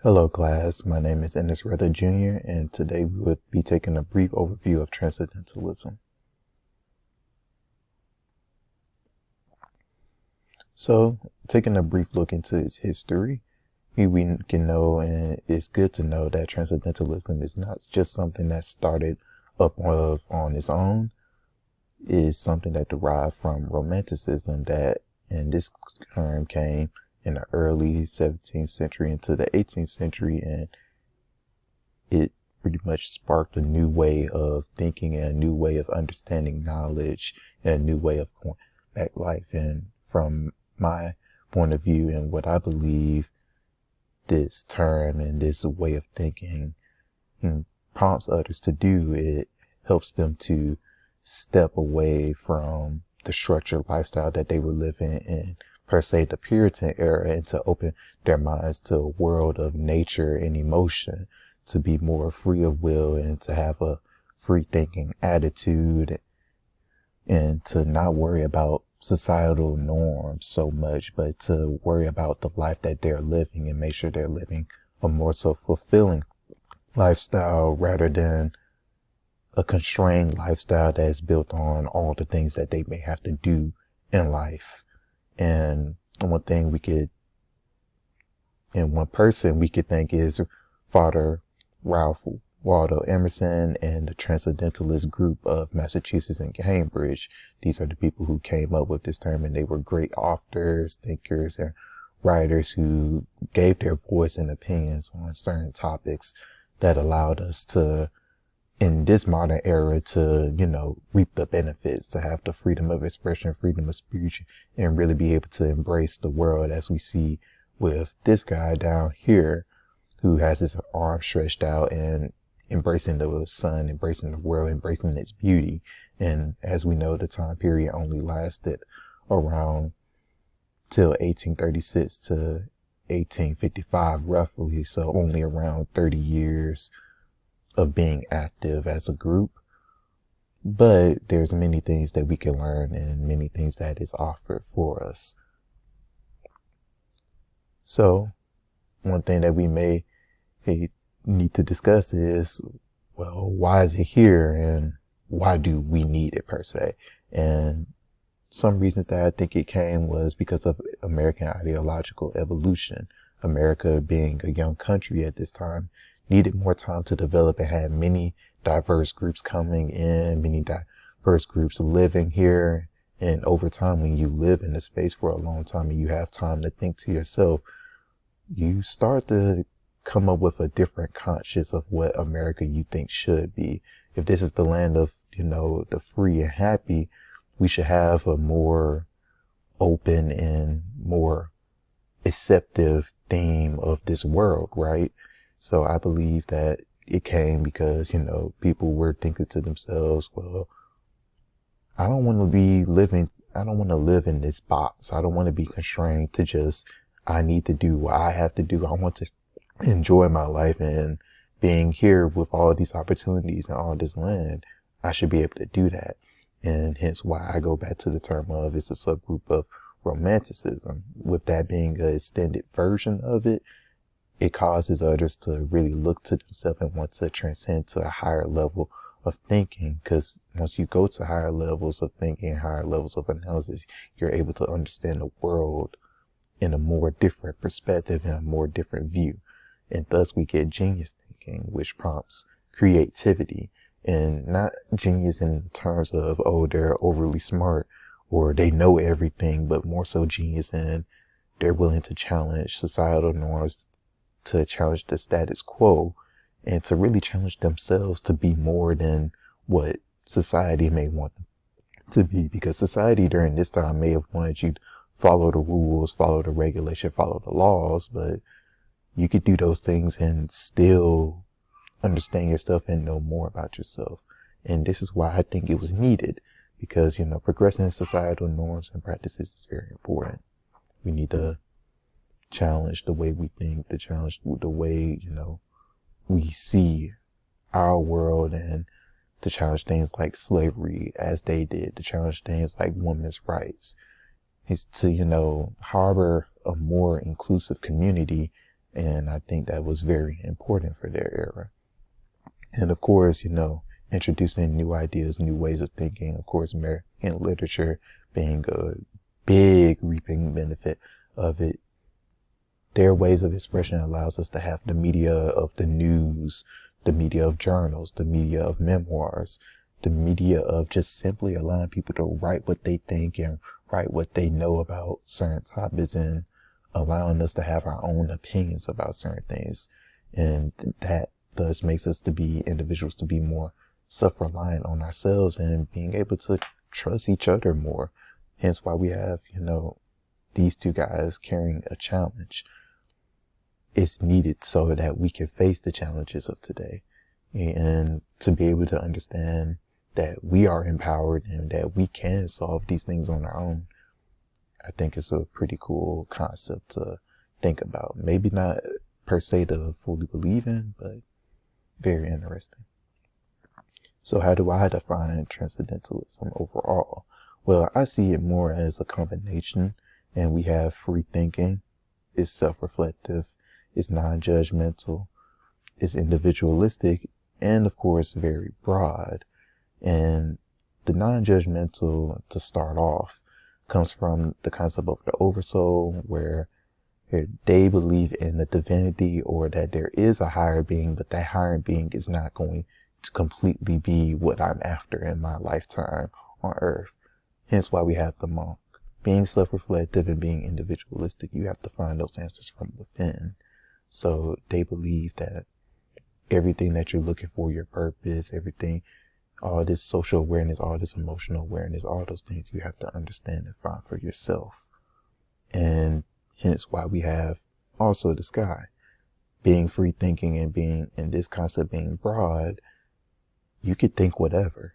Hello class, my name is Ennis Rhetta Jr. and today we will be taking a brief overview of Transcendentalism. So, taking a brief look into its history, we can know, and it's good to know, that Transcendentalism is not just something that started up on its own. It is something that derived from Romanticism, that in this term came in the early 17th century into the 18th century, and it pretty much sparked a new way of thinking and a new way of understanding knowledge and a new way of going back life. And from my point of view and what I believe, this term and this way of thinking prompts others to do, it helps them to step away from the structured lifestyle that they were living in, per se the Puritan era, and to open their minds to a world of nature and emotion, to be more free of will and to have a free thinking attitude, and to not worry about societal norms so much, but to worry about the life that they're living and make sure they're living a more so fulfilling lifestyle rather than a constrained lifestyle that's built on all the things that they may have to do in life. And one person we could think is Father Ralph Waldo Emerson and the Transcendentalist group of Massachusetts and Cambridge. These are the people who came up with this term, and they were great authors, thinkers, and writers who gave their voice and opinions on certain topics that allowed us to, in this modern era, to, reap the benefits, to have the freedom of expression, freedom of speech, and really be able to embrace the world as we see with this guy down here who has his arms stretched out and embracing the sun, embracing the world, embracing its beauty. And as we know, the time period only lasted around till 1836 to 1855 roughly, so only around 30 years of being active as a group. But there's many things that we can learn and many things that is offered for us. So one thing that we may need to discuss is, well, why is it here and why do we need it per se? And some reasons that I think it came was because of American ideological evolution. America, being a young country at this time, needed more time to develop. It had many diverse groups coming in, many diverse groups living here. And over time, when you live in a space for a long time and you have time to think to yourself, you start to come up with a different conscience of what America you think should be. If this is the land of, the free and happy, we should have a more open and more acceptive theme of this world, right? So I believe that it came because, people were thinking to themselves, well, I don't want to live in this box. I don't want to be constrained to just, I need to do what I have to do. I want to enjoy my life, and being here with all these opportunities and all this land, I should be able to do that. And hence why I go back to the term of it's a subgroup of Romanticism. With that being an extended version of it, it causes others to really look to themselves and want to transcend to a higher level of thinking. Because once you go to higher levels of thinking, higher levels of analysis, you're able to understand the world in a more different perspective and a more different view. And thus we get genius thinking, which prompts creativity. And not genius in terms of, oh, they're overly smart or they know everything, but more so genius in they're willing to challenge societal norms, to challenge the status quo, and to really challenge themselves to be more than what society may want them to be. Because society during this time may have wanted you to follow the rules, follow the regulation, follow the laws, but you could do those things and still understand yourself and know more about yourself. And this is why I think it was needed, because, progressing societal norms and practices is very important. We need to challenge the way we think, to challenge the way, we see our world, and to challenge things like slavery as they did, to challenge things like women's rights, is to, harbor a more inclusive community And I think that was very important for their era. And of course, introducing new ideas, new ways of thinking, of course, American literature being a big reaping benefit of it. Their ways of expression allows us to have the media of the news, the media of journals, the media of memoirs, the media of just simply allowing people to write what they think and write what they know about certain topics, and allowing us to have our own opinions about certain things. And that thus makes us to be individuals to be more self-reliant on ourselves and being able to trust each other more. Hence why we have, these two guys carrying a challenge. It's needed so that we can face the challenges of today and to be able to understand that we are empowered and that we can solve these things on our own. I think it's a pretty cool concept to think about. Maybe not per se to fully believe in, but very interesting. So how do I define transcendentalism overall? Well, I see it more as a combination, and we have free thinking, it's self-reflective, it's non-judgmental, it's individualistic, and of course very broad. And the non-judgmental, to start off, comes from the concept of the oversoul, where they believe in the divinity, or that there is a higher being, but that higher being is not going to completely be what I'm after in my lifetime on earth. Hence why we have the monk. Being self-reflective and being individualistic, you have to find those answers from within. So they believe that everything that you're looking for, your purpose, everything, all this social awareness, all this emotional awareness, all those things you have to understand and find for yourself. And hence why we have also the sky. Being free thinking and being, and this concept being broad, you could think whatever.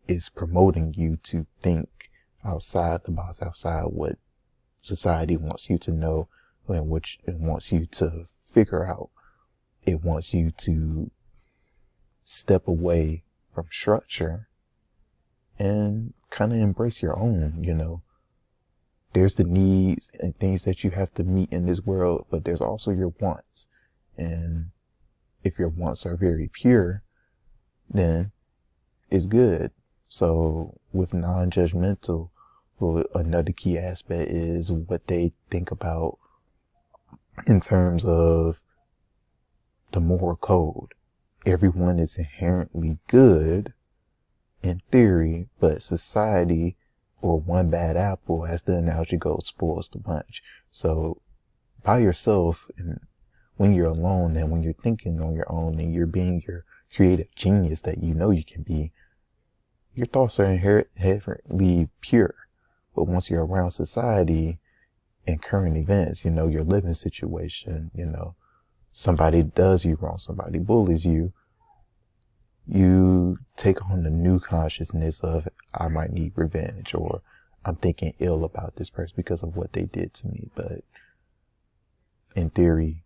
It's promoting you to think outside the box, outside what society wants you to know and which it wants you to figure out. It wants you to step away from structure and kind of embrace your own, There's the needs and things that you have to meet in this world, but there's also your wants. And if your wants are very pure, then it's good. So with non-judgmental, well, another key aspect is what they think about in terms of the moral code. Everyone is inherently good in theory, but society, or one bad apple, as the analogy goes, spoils the bunch. So by yourself, and when you're alone and when you're thinking on your own and you're being your creative genius that you know you can be, your thoughts are inherently pure. But once you're around society and current events, your living situation, somebody does you wrong, somebody bullies you, you take on the new consciousness of, I might need revenge, or I'm thinking ill about this person because of what they did to me. But in theory,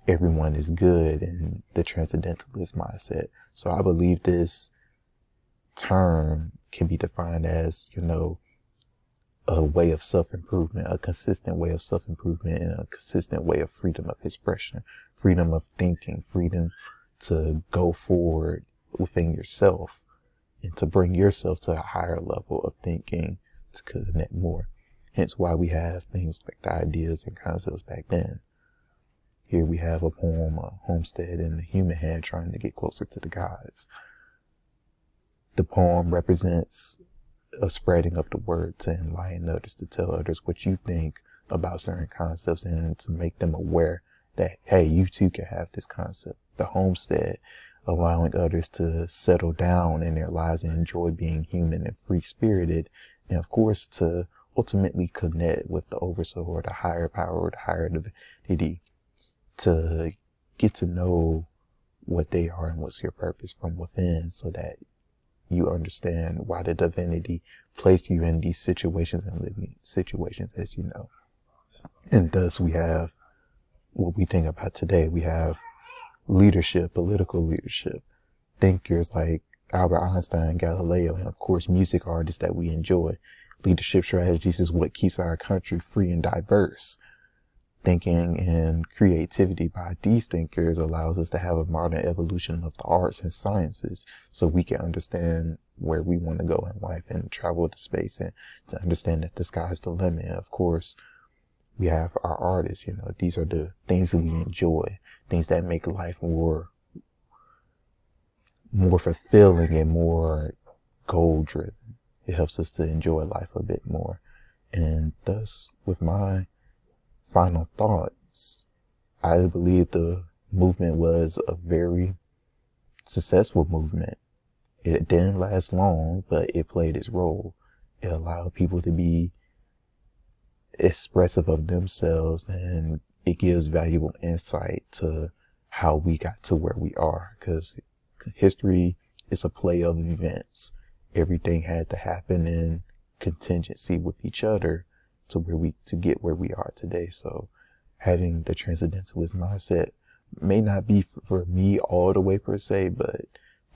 everyone is good in the transcendentalist mindset. So I believe this term can be defined as, a way of self-improvement, a consistent way of self-improvement, and a consistent way of freedom of expression, freedom of thinking, freedom to go forward within yourself and to bring yourself to a higher level of thinking to connect more. Hence why we have things like the ideas and concepts back then. Here we have a poem, a homestead, and the human head trying to get closer to the gods. The poem represents a spreading of the word to enlighten others, to tell others what you think about certain concepts and to make them aware that, hey, you too can have this concept. The homestead, allowing others to settle down in their lives and enjoy being human and free-spirited, and of course to ultimately connect with the oversoul or the higher power or the higher divinity, to get to know what they are and what's your purpose from within, so that you understand why the divinity placed you in these situations and living situations, as you know. And thus we have what we think about today. We have leadership, political leadership, thinkers like Albert Einstein, Galileo, and of course music artists that we enjoy. Leadership strategies is what keeps our country free and diverse. thinking and creativity by these thinkers allows us to have a modern evolution of the arts and sciences so we can understand where we want to go in life and travel to space, and to understand that the sky's the limit. Of course, we have our artists, these are the things that we enjoy, things that make life more fulfilling and more goal driven. It helps us to enjoy life a bit more. And thus, with my final thoughts, I believe the movement was a very successful movement. It didn't last long, but it played its role. It allowed people to be expressive of themselves, and it gives valuable insight to how we got to where we are, because history is a play of events. Everything had to happen in contingency with each other to get where we are today. So having the transcendentalist mindset may not be for me all the way per se, but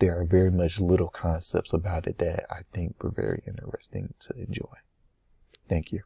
there are very much little concepts about it that I think were very interesting to enjoy. Thank you.